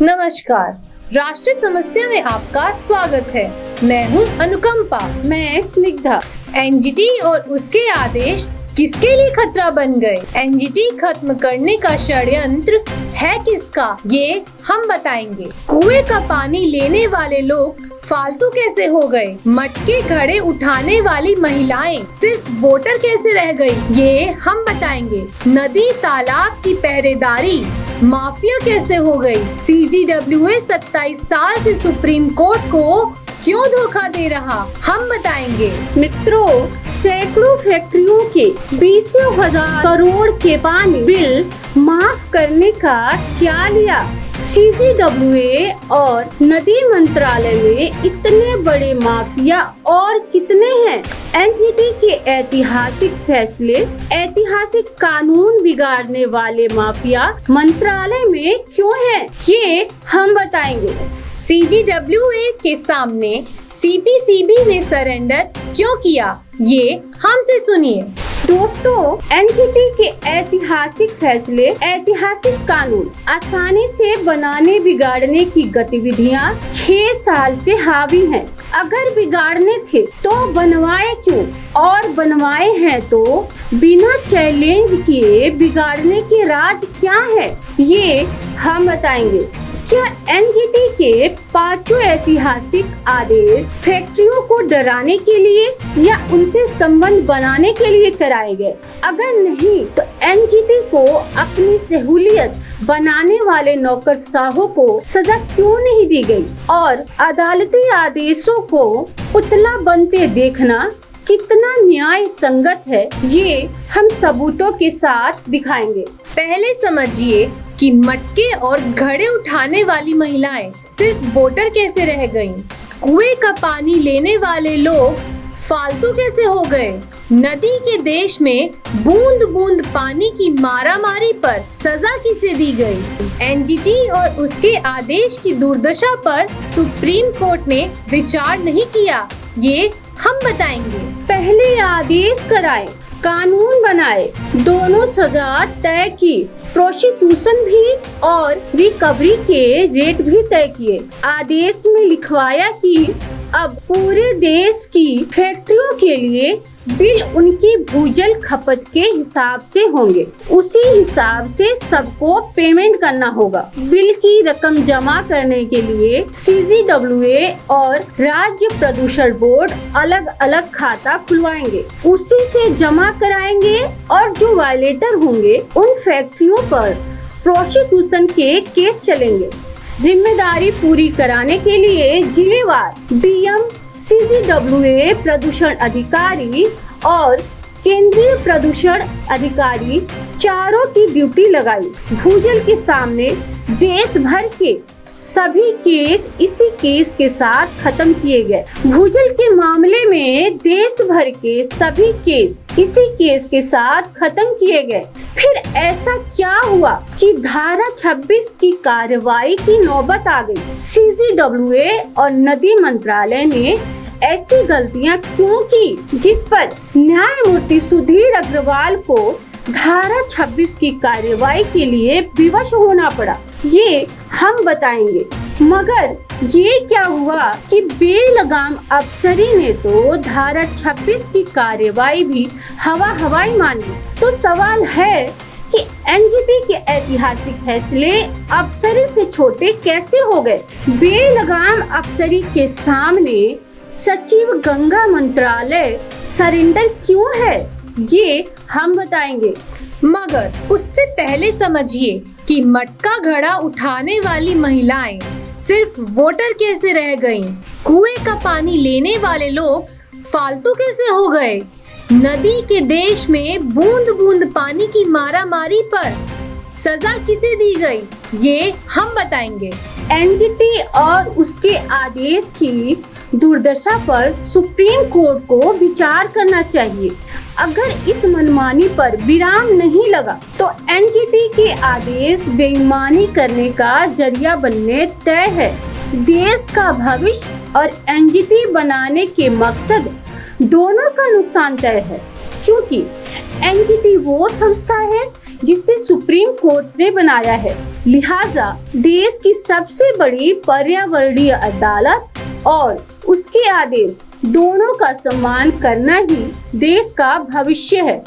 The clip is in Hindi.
नमस्कार, राष्ट्रीय समस्या में आपका स्वागत है। मैं हूँ अनुकंपा। मैं स्निग्धा। एनजीटी और उसके आदेश किसके लिए खतरा बन गए? एनजीटी खत्म करने का षड्यंत्र है किसका, ये हम बताएंगे। कुएं का पानी लेने वाले लोग फालतू कैसे हो गए? मटके घड़े उठाने वाली महिलाएं सिर्फ वोटर कैसे रह गई, ये हम बताएंगे। नदी तालाब की पहरेदारी माफिया कैसे हो गई? सीजीडब्ल्यूए 27 साल से सुप्रीम कोर्ट को क्यों धोखा दे रहा, हम बताएंगे। मित्रों, सैकड़ों फैक्ट्रियों के 20,000 करोड़ के पानी बिल माफ करने का क्या लिया? सीजीडब्ल्यूए और नदी मंत्रालय में इतने बड़े माफिया और कितने हैं? एनजीटी के ऐतिहासिक फैसले, ऐतिहासिक कानून बिगाड़ने वाले माफिया मंत्रालय में क्यों हैं? ये हम बताएंगे। सीजीडब्ल्यूए के सामने सीपीसीबी ने सरेंडर क्यों किया, ये हमसे सुनिए। दोस्तों, एनजीटी के ऐतिहासिक फैसले, ऐतिहासिक कानून, आसानी से बनाने बिगाड़ने की गतिविधियां 6 साल से हावी हैं। अगर बिगाड़ने थे तो बनवाए क्यों, और बनवाए हैं तो बिना चैलेंज किए बिगाड़ने के राज क्या है, ये हम बताएंगे। क्या एनजीटी के 5 ऐतिहासिक आदेश फैक्ट्रियों को डराने के लिए या उनसे संबंध बनाने के लिए कराए गए? अगर नहीं तो एनजीटी को अपनी सहूलियत बनाने वाले नौकरशाहों को सजा क्यों नहीं दी गई? और अदालती आदेशों को पुतला बनते देखना कितना न्याय संगत है, ये हम सबूतों के साथ दिखाएंगे। पहले समझिए कि मटके और घड़े उठाने वाली महिलाएं सिर्फ वोटर कैसे रह गईं? कुएं का पानी लेने वाले लोग फालतू कैसे हो गए? नदी के देश में बूंद बूंद पानी की मारामारी पर सजा किसे दी गई? एनजीटी और उसके आदेश की दुर्दशा पर सुप्रीम कोर्ट ने विचार नहीं किया, ये हम बताएंगे। पहले आदेश कराए, कानून बनाए, दोनों सजा तय की, प्रोसिक्यूशन भी और रिकवरी के रेट भी तय किए। आदेश में लिखवाया कि अब पूरे देश की फैक्ट्रियों के लिए बिल उनकी भूजल खपत के हिसाब से होंगे, उसी हिसाब से सबको पेमेंट करना होगा। बिल की रकम जमा करने के लिए सीजीडब्ल्यूए और राज्य प्रदूषण बोर्ड अलग अलग खाता खुलवाएंगे, उसी से जमा कराएंगे और जो वायलेटर होंगे उन फैक्ट्रियों पर प्रोसिक्यूशन के केस चलेंगे। जिम्मेदारी पूरी कराने के लिए जिलेवार डीएम, सीजीडब्ल्यूए प्रदूषण अधिकारी और केंद्रीय प्रदूषण अधिकारी चारों की ड्यूटी लगाई। भूजल के सामने देश भर के सभी केस इसी केस के साथ खत्म किए गए। भूजल के मामले में देश भर के सभी केस इसी केस के साथ खत्म किए गए। फिर ऐसा क्या हुआ कि धारा 26 की कार्रवाई की नौबत आ गई? सीजीडब्ल्यूए और नदी मंत्रालय ने ऐसी गलतियां क्यों की जिस पर न्यायमूर्ति सुधीर अग्रवाल को धारा 26 की कार्रवाई के लिए विवश होना पड़ा, ये हम बताएंगे। मगर ये क्या हुआ कि बेलगाम अफसरी ने तो धारा 26 की कार्रवाई भी हवाई मान ली। तो सवाल है कि एनजीटी के ऐतिहासिक फैसले अफसरी से छोटे कैसे हो गए? बेलगाम अफसरी के सामने सचिव गंगा मंत्रालय सरेंडर क्यों है, ये हम बताएंगे। मगर उससे पहले समझिए कि मटका घड़ा उठाने वाली महिलाएं सिर्फ वोटर कैसे रह गईं? कुएं का पानी लेने वाले लोग फालतू कैसे हो गए? नदी के देश में बूंद बूंद पानी की मारामारी पर सजा किसे दी गई, ये हम बताएंगे। एनजीटी और उसके आदेश की दुर्दशा पर सुप्रीम कोर्ट को विचार करना चाहिए। अगर इस मनमानी पर विराम नहीं लगा तो एनजीटी के आदेश बेईमानी करने का जरिया बनने तय है। देश का भविष्य और एनजीटी बनाने के मकसद दोनों का नुकसान तय है, क्योंकि एनजीटी वो संस्था है जिसे सुप्रीम कोर्ट ने बनाया है। लिहाजा देश की सबसे बड़ी पर्यावरणीय अदालत और उसके आदेश दोनों का सम्मान करना ही देश का भविष्य है।